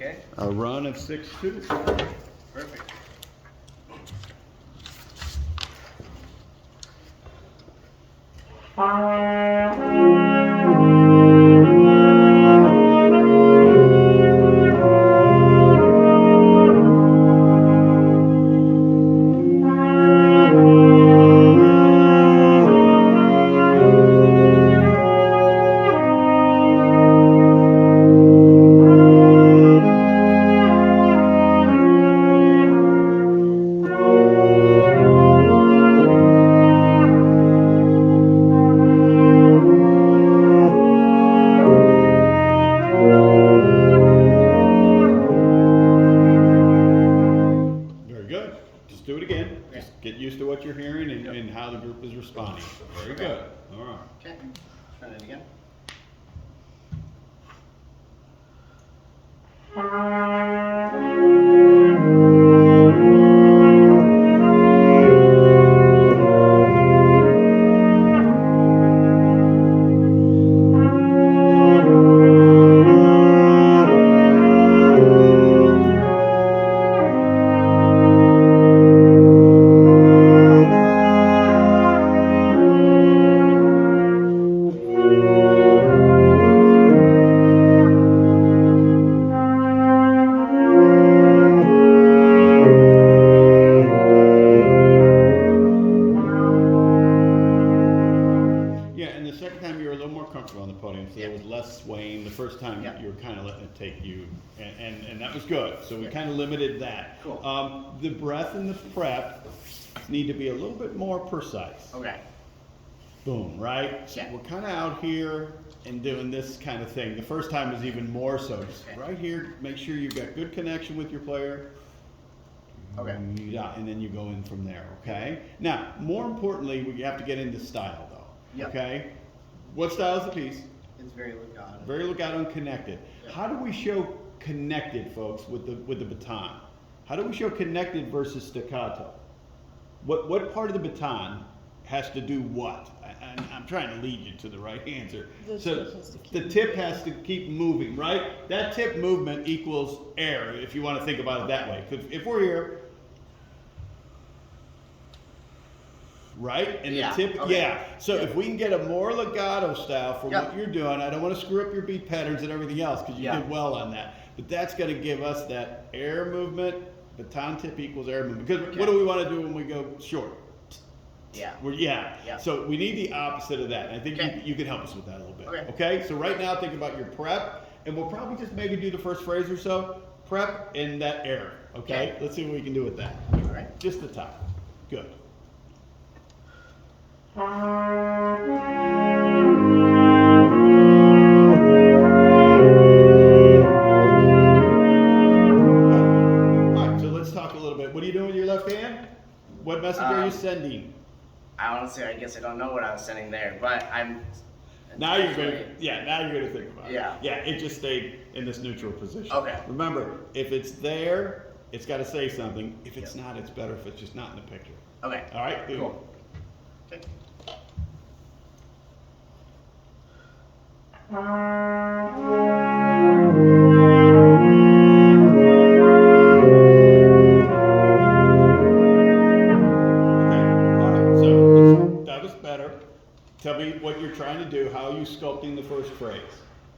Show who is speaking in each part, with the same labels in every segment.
Speaker 1: Okay.
Speaker 2: A run of 6-2.
Speaker 1: Perfect.
Speaker 2: Very good. Just do it again.
Speaker 1: Okay.
Speaker 2: Just get used to what you're hearing and,
Speaker 1: Yep.
Speaker 2: and how the group is responding. Very
Speaker 1: Okay.
Speaker 2: good. All right.
Speaker 1: Okay. Try that again.
Speaker 2: Yeah, and the second time you were a little more comfortable on the podium, so there
Speaker 1: Yeah.
Speaker 2: was less swaying. The first time
Speaker 1: Yeah.
Speaker 2: you were kind of letting it take you, and that was good. So we
Speaker 1: Yeah.
Speaker 2: kind of limited that.
Speaker 1: Cool.
Speaker 2: The breath and the prep need to be a little bit more precise.
Speaker 1: Okay.
Speaker 2: Boom, right? So
Speaker 1: Yeah.
Speaker 2: we're kind of out here and doing this kind of thing. The first time was even more so. Just
Speaker 1: Okay.
Speaker 2: right here, make sure you've got good connection with your player.
Speaker 1: Okay.
Speaker 2: Yeah, and then you go in from there, okay? Now, more importantly, we have to get into style though.
Speaker 1: Yeah.
Speaker 2: Okay? What style is the piece?
Speaker 1: It's very legato.
Speaker 2: Very legato and connected.
Speaker 1: Yeah.
Speaker 2: How do we show connected, folks, with the baton? How do we show connected versus staccato? What part of the baton has to do what? I'm trying to lead you to the right answer.
Speaker 3: The
Speaker 2: So
Speaker 3: tip has to keep
Speaker 2: the tip has to keep moving, right? That tip movement equals air, if you want to think about it that way. Because if we're here, right? And
Speaker 1: Yeah,
Speaker 2: the tip,
Speaker 1: okay.
Speaker 2: yeah. So
Speaker 1: Yeah.
Speaker 2: if we can get a more legato style for
Speaker 1: Yeah.
Speaker 2: what you're doing, I don't want to screw up your beat patterns and everything else because you
Speaker 1: Yeah.
Speaker 2: did well on that. But that's going to give us that air movement. Baton tip equals air movement. Because
Speaker 1: Okay.
Speaker 2: what do we want to do when we go short?
Speaker 1: Yeah.
Speaker 2: Yeah.
Speaker 1: Yeah.
Speaker 2: So we need the opposite of that. And I think
Speaker 1: Okay.
Speaker 2: you can help us with that a little bit.
Speaker 1: Okay.
Speaker 2: So right now, think about your prep, and we'll probably just maybe do the first phrase or so. Prep and that air. Okay.
Speaker 1: Okay.
Speaker 2: Let's see what we can do with that.
Speaker 1: All right.
Speaker 2: Just the top. Good. Good. All right, so let's talk a little bit. What are you doing with your left hand? What message are you sending?
Speaker 1: I honestly, I guess I don't know what I was sending there, but I'm.
Speaker 2: Now you're gonna, now you're gonna think about it.
Speaker 1: Yeah.
Speaker 2: Yeah, it just stayed in this neutral position.
Speaker 1: Okay.
Speaker 2: Remember, if it's there, it's gotta say something. If it's
Speaker 1: Yep.
Speaker 2: not, it's better if it's just not in the picture.
Speaker 1: Okay.
Speaker 2: All right? Good.
Speaker 1: Cool. Okay.
Speaker 2: Okay. All right. So that was better. Tell me what you're trying to do. How are you sculpting the first phrase?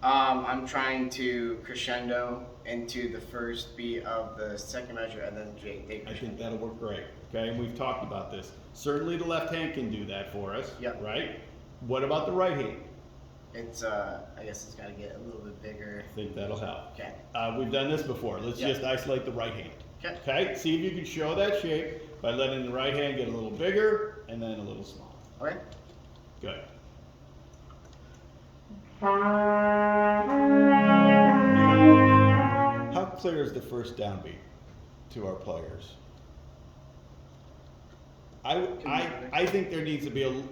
Speaker 1: I'm trying to crescendo into the first beat of the second measure and then they
Speaker 2: I think
Speaker 1: crescendo.
Speaker 2: that'll work great. Okay, and we've talked about this. Certainly the left hand can do that for us.
Speaker 1: Yep.
Speaker 2: Right? What about the right hand?
Speaker 1: It's I guess it's got to get a little bit bigger.
Speaker 2: I think that'll help.
Speaker 1: Okay.
Speaker 2: We've done this before. Let's
Speaker 1: Yep.
Speaker 2: just isolate the right hand.
Speaker 1: Okay.
Speaker 2: Okay, see if you can show that shape by letting the right hand get a little bigger and then a little smaller.
Speaker 1: Okay.
Speaker 2: Good. How clear is the first downbeat to our players? I think there needs to be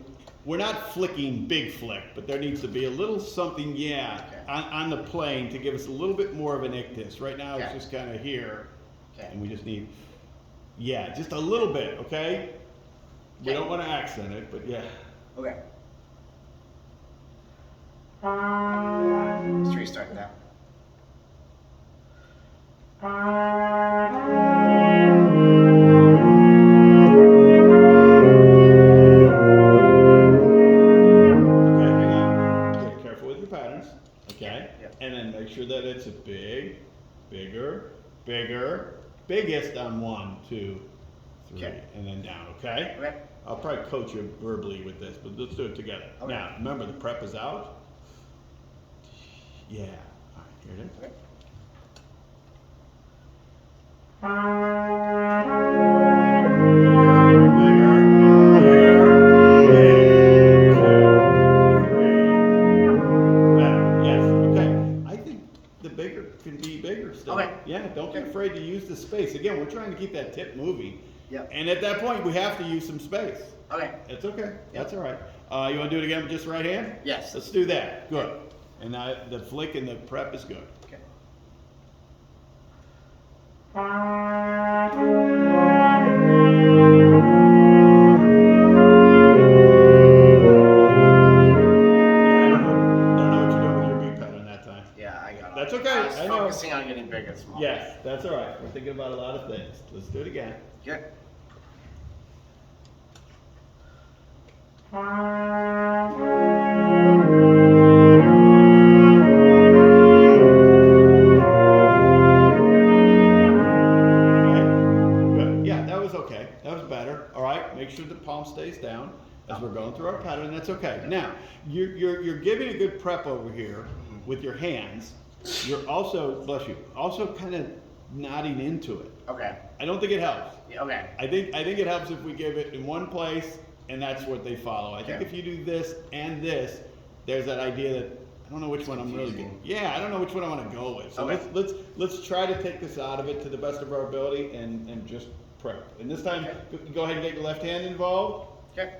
Speaker 2: we're not flicking big flick, but there needs to be a little something,
Speaker 1: Okay.
Speaker 2: on the plane to give us a little bit more of an ictus. Right now it's
Speaker 1: Okay.
Speaker 2: just kind of here,
Speaker 1: Okay.
Speaker 2: and we just need, just a little bit, okay? We
Speaker 1: Okay.
Speaker 2: don't want to accent it, but yeah.
Speaker 1: Okay. Let's restart that.
Speaker 2: Okay, hang on. Be careful with your patterns. Okay?
Speaker 1: Yeah.
Speaker 2: And then make sure that it's a bigger, biggest on 1, 2, 3,
Speaker 1: Okay.
Speaker 2: and then down, okay?
Speaker 1: Okay.
Speaker 2: I'll probably coach you verbally with this, but let's do it together.
Speaker 1: Okay.
Speaker 2: Now, remember the prep is out? Yeah. All right, here it is.
Speaker 1: Okay.
Speaker 2: Yes, okay. I think the bigger can be bigger still.
Speaker 1: Okay.
Speaker 2: Yeah, don't be
Speaker 1: Okay.
Speaker 2: afraid to use the space. Again, we're trying to keep that tip moving.
Speaker 1: Yep.
Speaker 2: And at that point, we have to use some space.
Speaker 1: Okay.
Speaker 2: It's okay. That's all right. You want to do it again with just right hand?
Speaker 1: Yes.
Speaker 2: Let's do that. Good. And the flick and the prep is good.
Speaker 1: Okay.
Speaker 2: I don't know what you're doing with your beat pattern that time.
Speaker 1: Yeah, I got it.
Speaker 2: That's okay,
Speaker 1: I was
Speaker 2: I know.
Speaker 1: focusing on getting bigger and smaller.
Speaker 2: Yes, that's all right. We're thinking about a lot of things. Let's do it again.
Speaker 1: Okay.
Speaker 2: Okay? Good. Yeah, that was okay. That was better. All right. Make sure the palm stays down as we're going through our pattern. That's okay. Now, you're giving a good prep over here with your hands. You're also, bless you, also kind of nodding into it.
Speaker 1: Okay.
Speaker 2: I don't think it helps.
Speaker 1: Yeah, okay.
Speaker 2: I think it helps if we give it in one place and that's what they follow. I think
Speaker 1: Okay.
Speaker 2: if you do this and this, there's that idea that I don't know which one I'm really
Speaker 1: confusing.
Speaker 2: getting. Yeah, I don't know which one I want to go with. So
Speaker 1: Okay.
Speaker 2: let's try to take this out of it to the best of our ability and just prep. And this time, go ahead and get your left hand involved.
Speaker 1: Okay.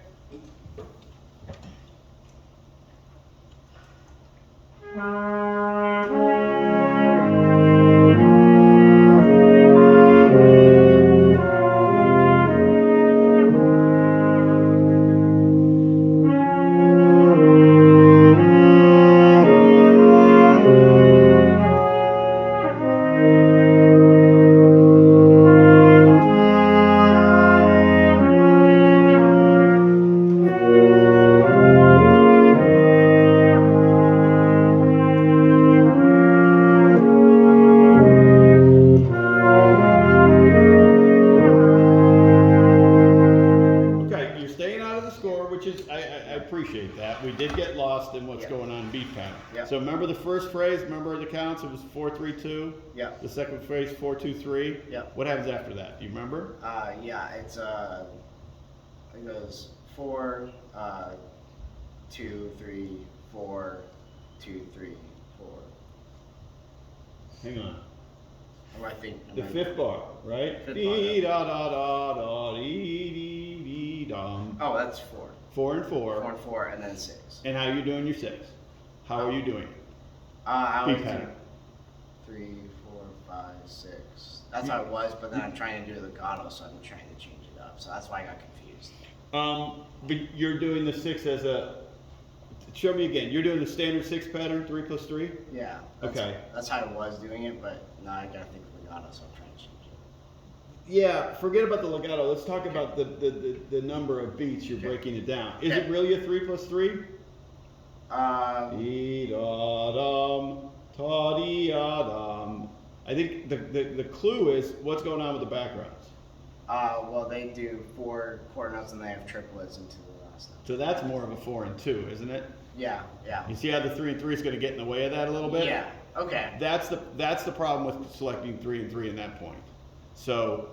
Speaker 2: Okay, you're staying out of the score, which is I appreciate that. We did get lost in what's
Speaker 1: Yeah.
Speaker 2: going on in beat pattern.
Speaker 1: Yeah.
Speaker 2: So remember the first phrase. Remember the counts. It was 4-3-2.
Speaker 1: Yeah.
Speaker 2: The second phrase 4-2-3.
Speaker 1: Yeah.
Speaker 2: What happens after that? Do you remember?
Speaker 1: Yeah, it's it goes 4, 2, 3, 4, 2, 3, 4.
Speaker 2: Hang on.
Speaker 1: What do I think?
Speaker 2: The fifth bar, right?
Speaker 1: Fifth bar,
Speaker 2: Dee
Speaker 1: yeah.
Speaker 2: da da da da dee dee dee dum.
Speaker 1: Oh, that's 4.
Speaker 2: 4 and 4.
Speaker 1: 4 and 4, and then 6.
Speaker 2: And how are you doing your 6? How are you doing?
Speaker 1: I
Speaker 2: Beat
Speaker 1: was
Speaker 2: pattern.
Speaker 1: 3, 4, 5, 6. That's how it was, but then I'm trying to do legato, so I'm trying to change it up. So that's why I got confused.
Speaker 2: But you're doing the 6 as a. Show me again. You're doing the standard 6 pattern, 3 plus 3.
Speaker 1: Yeah.
Speaker 2: Okay.
Speaker 1: That's how I was doing it, but now I gotta think legato, so I'm trying to change it.
Speaker 2: Yeah, forget about the legato. Let's talk about the number of beats you're
Speaker 1: Okay.
Speaker 2: breaking it down. Is
Speaker 1: Okay.
Speaker 2: it really a 3 plus 3?
Speaker 1: Um,
Speaker 2: Da-dum, ta-dee-da-dum. I think the clue is what's going on with the backgrounds.
Speaker 1: well, they do 4 quarter notes and they have triplets into the last note.
Speaker 2: So that's more of a 4 and 2, isn't it?
Speaker 1: Yeah, yeah.
Speaker 2: You see how the 3 and 3 is going to get in the way of that a little bit?
Speaker 1: Yeah, okay.
Speaker 2: That's the problem with selecting 3 and 3 in that point. So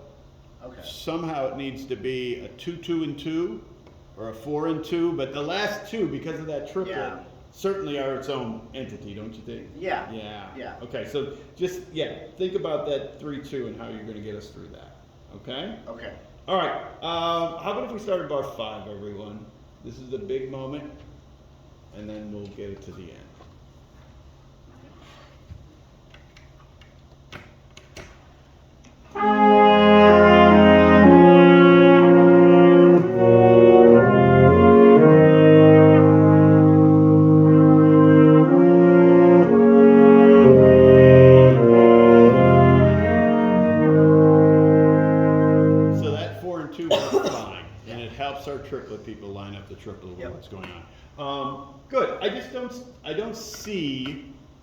Speaker 1: Okay.
Speaker 2: somehow it needs to be a 2, 2 and 2, or a 4 and 2, but the last 2, because of that triplet,
Speaker 1: Yeah.
Speaker 2: certainly are its own entity, don't you think?
Speaker 1: Yeah.
Speaker 2: Yeah.
Speaker 1: Yeah.
Speaker 2: Okay, so just, think about that 3, 2 and how you're gonna get us through that, okay?
Speaker 1: Okay.
Speaker 2: All right, how about if we start at bar 5, everyone? This is the big moment, and then we'll get it to the end.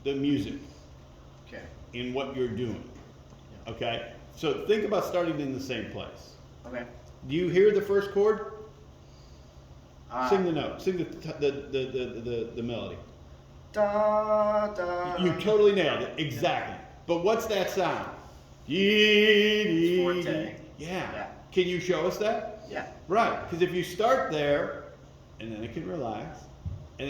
Speaker 2: the music
Speaker 1: Okay.
Speaker 2: in what you're doing. Okay? So think about starting in the same place.
Speaker 1: Okay.
Speaker 2: Do you hear the first chord? Sing the
Speaker 1: Uh,
Speaker 2: note. Sing the melody.
Speaker 1: Da da.
Speaker 2: You totally nailed it. Exactly. But what's that sound?
Speaker 1: Forte.
Speaker 2: Yeah.
Speaker 1: Yeah.
Speaker 2: Can you show us that?
Speaker 1: Yeah.
Speaker 2: Right. Because if you start there, and then it can relax, and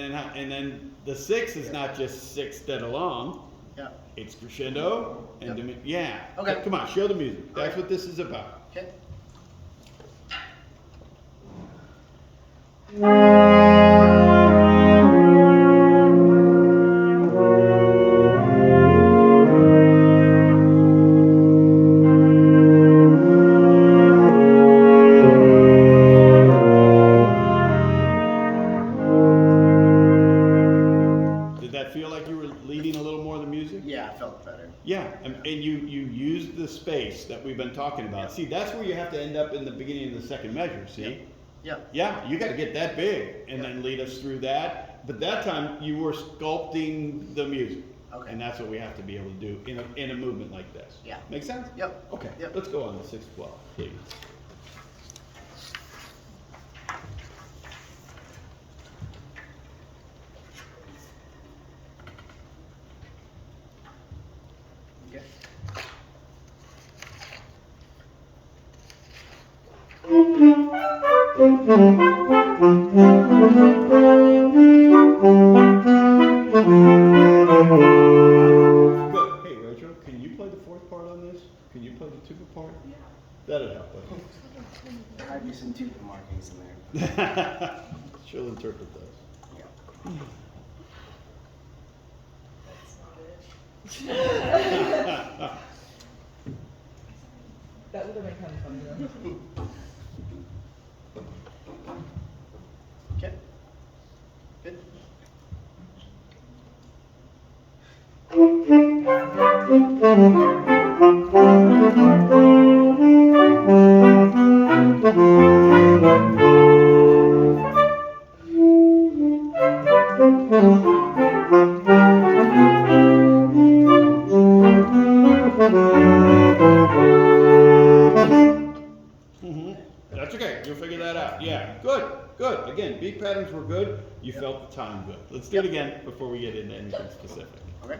Speaker 2: then the six is not just six dead along.
Speaker 1: Yeah.
Speaker 2: It's crescendo and
Speaker 1: Yep.
Speaker 2: yeah.
Speaker 1: Okay.
Speaker 2: Come on, show the music. That's
Speaker 1: Okay.
Speaker 2: what this is about.
Speaker 1: Okay.
Speaker 2: Did that feel like you were leading a little more of the music?
Speaker 1: Yeah, I felt better.
Speaker 2: Yeah, and you used the space that we've been talking about.
Speaker 1: Yep.
Speaker 2: See, that's where you have to end up in the beginning of the second measure, see?
Speaker 1: Yep. Yep.
Speaker 2: Yeah, you gotta get that big and
Speaker 1: Yep.
Speaker 2: then lead us through that. But that time you were sculpting the music.
Speaker 1: Okay.
Speaker 2: And that's what we have to be able to do in a movement like this.
Speaker 1: Yeah.
Speaker 2: Make sense?
Speaker 1: Yep.
Speaker 2: Okay,
Speaker 1: Yep.
Speaker 2: let's go on to 6/12, please.
Speaker 1: Okay.
Speaker 2: Good. Hey, Rachel, can you play the fourth part on this? Can you play the tuba part? Yeah. That'd help us.
Speaker 1: There might be some tuba markings in there.
Speaker 2: She'll interpret those.
Speaker 1: Yeah.
Speaker 3: That would have been kind of fun, though.
Speaker 1: Okay. Good.
Speaker 2: That's okay. You'll figure that out. Yeah. Good. Good. Again, beat patterns were good. You felt the time good. Let's do it again before we get into anything specific.
Speaker 1: Okay.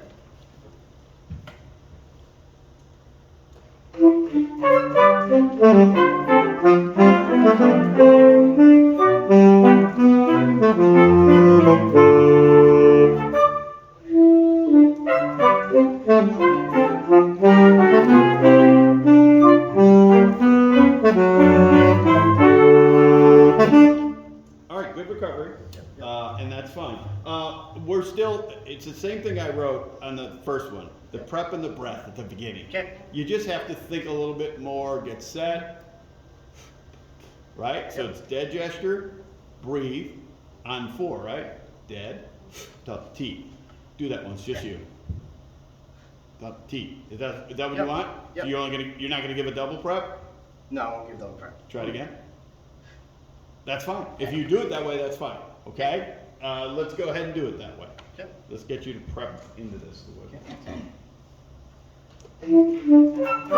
Speaker 2: All right. Good recovery. And that's fine. We're still, it's the same thing I wrote on the first one, the prep and the breath at the beginning.
Speaker 1: Okay.
Speaker 2: You just have to think a little bit more, get set, right? So
Speaker 1: Yep.
Speaker 2: it's dead gesture, breathe, on 4, right? Dead, top T. Do that once, just you. Top T. Is that what you
Speaker 1: Yep.
Speaker 2: want?
Speaker 1: Yep.
Speaker 2: So you're not gonna give a double prep?
Speaker 1: No, I won't give double prep.
Speaker 2: Try it again. That's fine. If you do it that way, that's fine. Okay? Let's go ahead and do it that way.
Speaker 1: Okay.
Speaker 2: Let's get you to prep into this.
Speaker 1: Okay.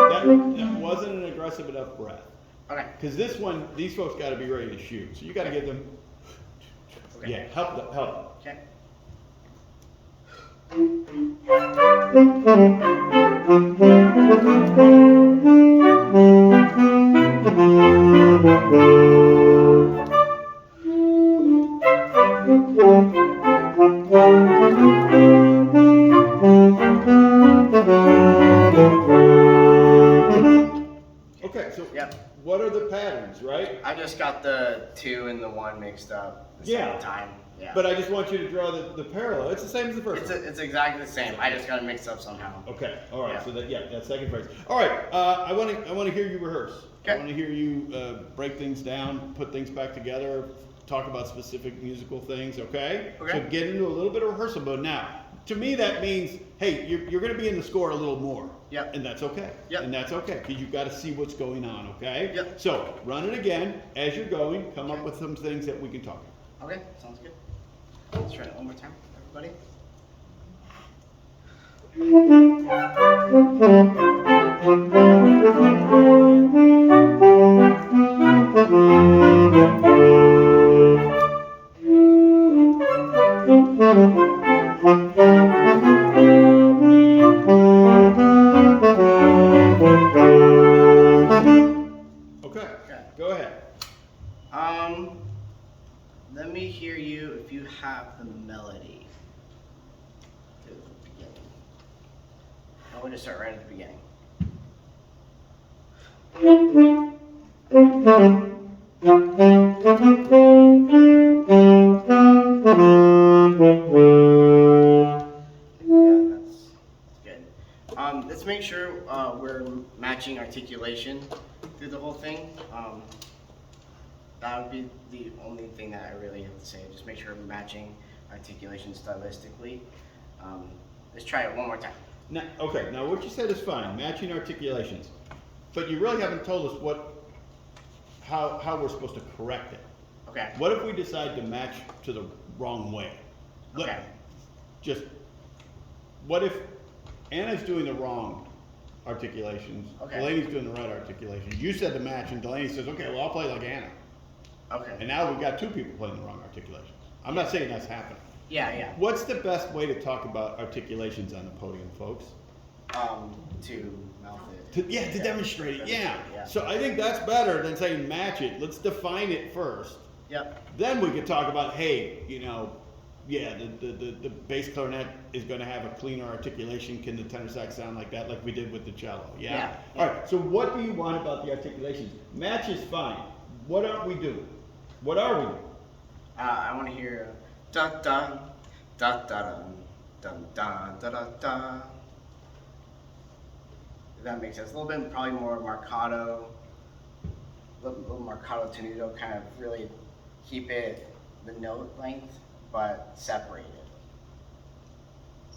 Speaker 2: That wasn't an aggressive enough breath.
Speaker 1: Okay.
Speaker 2: Because this one, these folks got to be ready to shoot. So you got to give them,
Speaker 1: Okay.
Speaker 2: yeah, help them, help.
Speaker 1: Okay.
Speaker 2: Okay, so
Speaker 1: Yep.
Speaker 2: what are the patterns, right?
Speaker 1: I just got the 2 and the 1 mixed up the
Speaker 2: Yeah.
Speaker 1: second time. Yeah.
Speaker 2: But I just want you to draw the parallel. It's the same as the first one.
Speaker 1: It's exactly the same. I just got it mixed up somehow.
Speaker 2: Okay, all right.
Speaker 1: Yeah.
Speaker 2: So that second phrase. All right. I want to hear you rehearse. I
Speaker 1: Okay.
Speaker 2: want to hear you break things down, put things back together, talk about specific musical things. Okay.
Speaker 1: Okay.
Speaker 2: So get into a little bit of rehearsal mode now. To me, that means, hey, you're going to be in the score a little more.
Speaker 1: Yep.
Speaker 2: And that's okay.
Speaker 1: Yep.
Speaker 2: And that's okay because you've got to see what's going on. Okay.
Speaker 1: Yep.
Speaker 2: So run it again as you're going. Come up with some things that we can talk about.
Speaker 1: Okay, sounds good. Let's try it one more time, everybody.
Speaker 2: Okay,
Speaker 1: Okay.
Speaker 2: go ahead.
Speaker 1: Um, let me hear you if you have the melody. To the beginning. I want to start right at the beginning. Yeah, that's good. Let's make sure we're matching articulation through the whole thing. That would be the only thing that I really have to say. Just make sure we're matching articulation stylistically. Let's try it one more time.
Speaker 2: Now, okay, now what you said is fine, matching articulations, but you really haven't told us how we're supposed to correct it.
Speaker 1: Okay.
Speaker 2: What if we decide to match to the wrong way? Look,
Speaker 1: Okay.
Speaker 2: just, what if Anna's doing the wrong articulations,
Speaker 1: Okay.
Speaker 2: Delaney's doing the right articulations? You said to match, and Delaney says, okay, well, I'll play like Anna. And
Speaker 1: Okay.
Speaker 2: now we've got two people playing the wrong articulations. I'm not saying that's happening.
Speaker 1: Yeah.
Speaker 2: What's the best way to talk about articulations on the podium, folks?
Speaker 1: To mouth it.
Speaker 2: To demonstrate it, yeah.
Speaker 1: Yeah.
Speaker 2: So I think that's better than saying match it. Let's define it first.
Speaker 1: Yep.
Speaker 2: Then we could talk about, hey, yeah, the bass clarinet is going to have a cleaner articulation. Can the tenor sax sound like that, like we did with the cello? Yeah.
Speaker 1: Yeah.
Speaker 2: All right. So what do you want about the articulations? Match is fine. What aren't we doing? What are we doing?
Speaker 1: I want to hear da da da da da da da da da. If that makes sense. A little bit, probably more marcato, little marcato tenuto, kind of really keep it the note length, but separate it.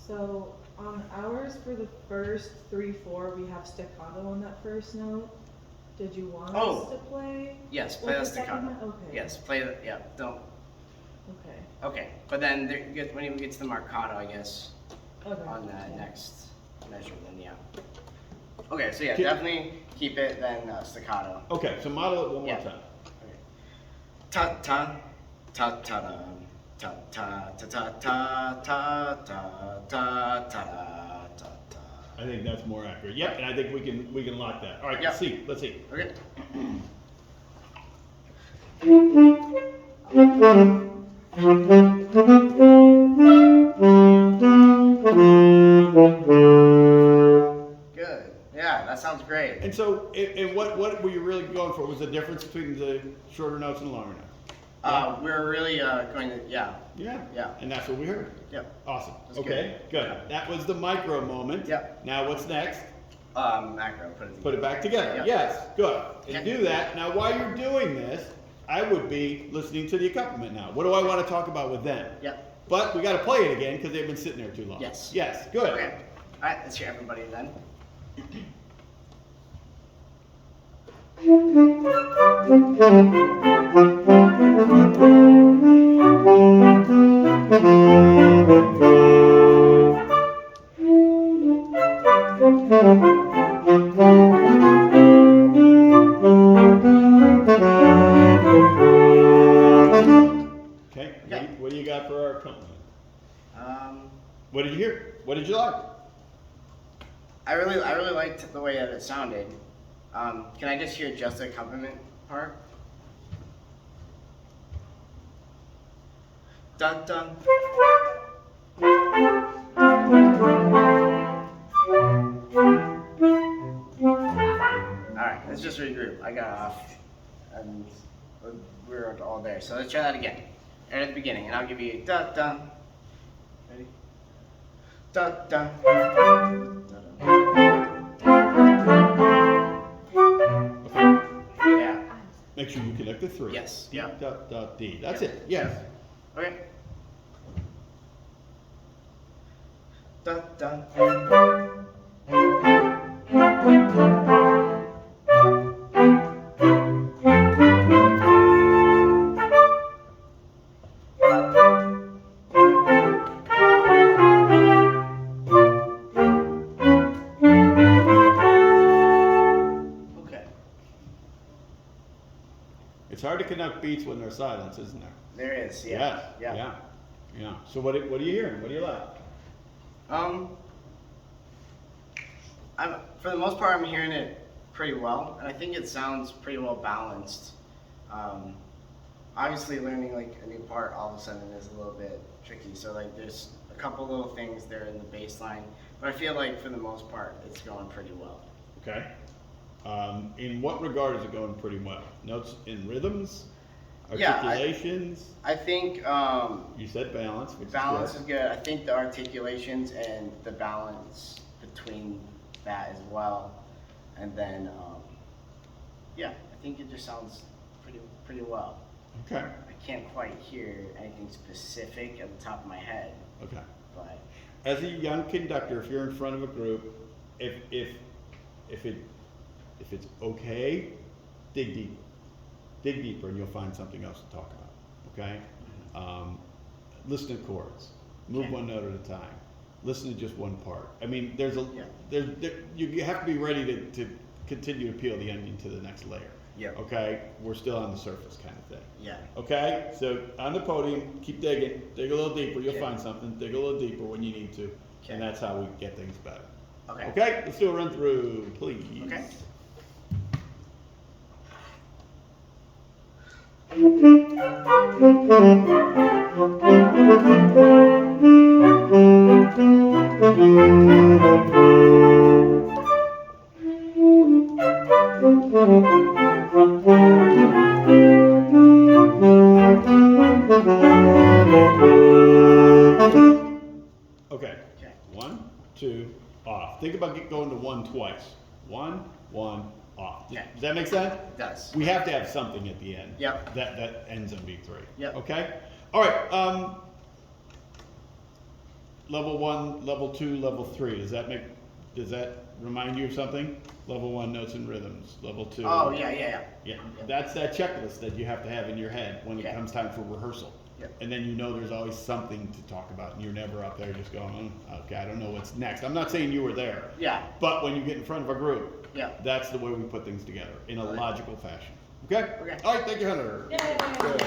Speaker 3: So on ours for the first 3/4, we have staccato on that first note. Did you want
Speaker 1: Oh.
Speaker 3: us to play?
Speaker 1: Yes, play
Speaker 3: like
Speaker 1: the
Speaker 3: second
Speaker 1: staccato.
Speaker 3: note? Okay.
Speaker 1: Yes, play the, yeah, don't,
Speaker 3: Okay.
Speaker 1: okay. But then when you get to the marcato, I guess,
Speaker 3: Okay.
Speaker 1: on that next measure, then yeah. Okay, so yeah,
Speaker 2: Can-
Speaker 1: definitely keep it then staccato.
Speaker 2: Okay. So model it one more
Speaker 1: Yeah.
Speaker 2: time.
Speaker 1: Ta ta ta ta da ta ta ta ta ta ta ta ta ta ta ta.
Speaker 2: I think that's more accurate. Yep. And I think we can lock that. All right.
Speaker 1: Yeah.
Speaker 2: Let's see. Let's see.
Speaker 1: Okay. Good. Yeah, that sounds great.
Speaker 2: And so, what were you really going for? Was the difference between the shorter notes and the longer notes?
Speaker 1: We're really going to, yeah.
Speaker 2: Yeah.
Speaker 1: Yeah.
Speaker 2: And that's what we heard.
Speaker 1: Yep.
Speaker 2: Awesome.
Speaker 1: That's
Speaker 2: Okay. Good.
Speaker 1: Yeah.
Speaker 2: That was the micro moment.
Speaker 1: Yep.
Speaker 2: Now what's next?
Speaker 1: Macro, put it together.
Speaker 2: Put it back together.
Speaker 1: Yep.
Speaker 2: Yes. Good. And
Speaker 1: Okay.
Speaker 2: do that. Now, while you're doing this, I would be listening to the accompaniment now. What do I want to talk about with them?
Speaker 1: Yep.
Speaker 2: But we got to play it again because they've been sitting there too long.
Speaker 1: Yes.
Speaker 2: Yes. Good.
Speaker 1: Okay. All right, let's hear everybody then.
Speaker 2: Okay.
Speaker 1: Okay.
Speaker 2: What do you got for our accompaniment?
Speaker 1: Um,
Speaker 2: What did you hear? What did you like?
Speaker 1: I really liked the way that it sounded. Can I just hear just the accompaniment part? Dun dun. Alright, let's just regroup. I got off and we were all there. So let's try that again. Right at the beginning, and I'll give you dun dun. Ready? Dun dun. Yeah.
Speaker 2: Make sure you connect the three.
Speaker 1: Yes.
Speaker 2: D,
Speaker 1: Yeah.
Speaker 2: da, da, D. That's it. Yes.
Speaker 1: Okay. Dun dun.
Speaker 2: hard to conduct beats when there's silence, isn't there?
Speaker 1: There is,
Speaker 2: Yes,
Speaker 1: yeah.
Speaker 2: yeah. So what are you hearing? What do you like?
Speaker 1: For the most part, I'm hearing it pretty well, and I think it sounds pretty well balanced. Obviously, learning like a new part all of a sudden is a little bit tricky. So like, there's a couple little things there in the bass line, but I feel like for the most part, it's going pretty well.
Speaker 2: Okay. In what regard is it going pretty well? Notes in rhythms,
Speaker 1: Yeah,
Speaker 2: articulations.
Speaker 1: I think
Speaker 2: You said balance, which
Speaker 1: balance
Speaker 2: is
Speaker 1: is good. I think the articulations and the balance between that as well, and then yeah, I think it just sounds pretty well.
Speaker 2: good. Okay.
Speaker 1: I can't quite hear anything specific at the top of my head,
Speaker 2: Okay.
Speaker 1: but
Speaker 2: As a young conductor, if you're in front of a group, if it's okay, dig deeper. Dig deeper, and you'll find something else to talk about. Okay. Listen to chords. Move
Speaker 1: Okay.
Speaker 2: one note at a time. Listen to just one part. I mean, you have to be ready to continue to peel the onion to the next layer.
Speaker 1: yeah,
Speaker 2: Okay, we're still on the surface kind of thing.
Speaker 1: yeah.
Speaker 2: Okay, so on the podium, keep digging, dig a little deeper, you'll
Speaker 1: Okay.
Speaker 2: find something, dig a little deeper when you need to,
Speaker 1: Okay.
Speaker 2: and that's how we get things better.
Speaker 1: Okay.
Speaker 2: Okay, let's do a run through, please.
Speaker 1: Okay.
Speaker 2: Okay,
Speaker 1: Okay.
Speaker 2: 1, 2, off. Think about going to 1 twice. 1, 1, off.
Speaker 1: Okay.
Speaker 2: Does that make sense?
Speaker 1: It does.
Speaker 2: We have to have something at the end.
Speaker 1: Yep.
Speaker 2: That ends on B3.
Speaker 1: Yep.
Speaker 2: Okay? All right, level 1, level 2, level 3. Does that remind you of something? Level 1, notes and rhythms. Level 2.
Speaker 1: Oh yeah.
Speaker 2: Yeah, that's that checklist that you have to have in your head when
Speaker 1: Okay.
Speaker 2: it comes time for rehearsal.
Speaker 1: Yep.
Speaker 2: And then you know there's always something to talk about, and you're never up there just going, okay, I don't know what's next. I'm not saying you were there,
Speaker 1: Yeah.
Speaker 2: but when you get in front of a group,
Speaker 1: Yeah.
Speaker 2: that's the way we put things together in a
Speaker 1: Right.
Speaker 2: logical fashion. Okay?
Speaker 1: Okay.
Speaker 2: All right, thank you, Hunter.
Speaker 3: Yay!
Speaker 2: Good.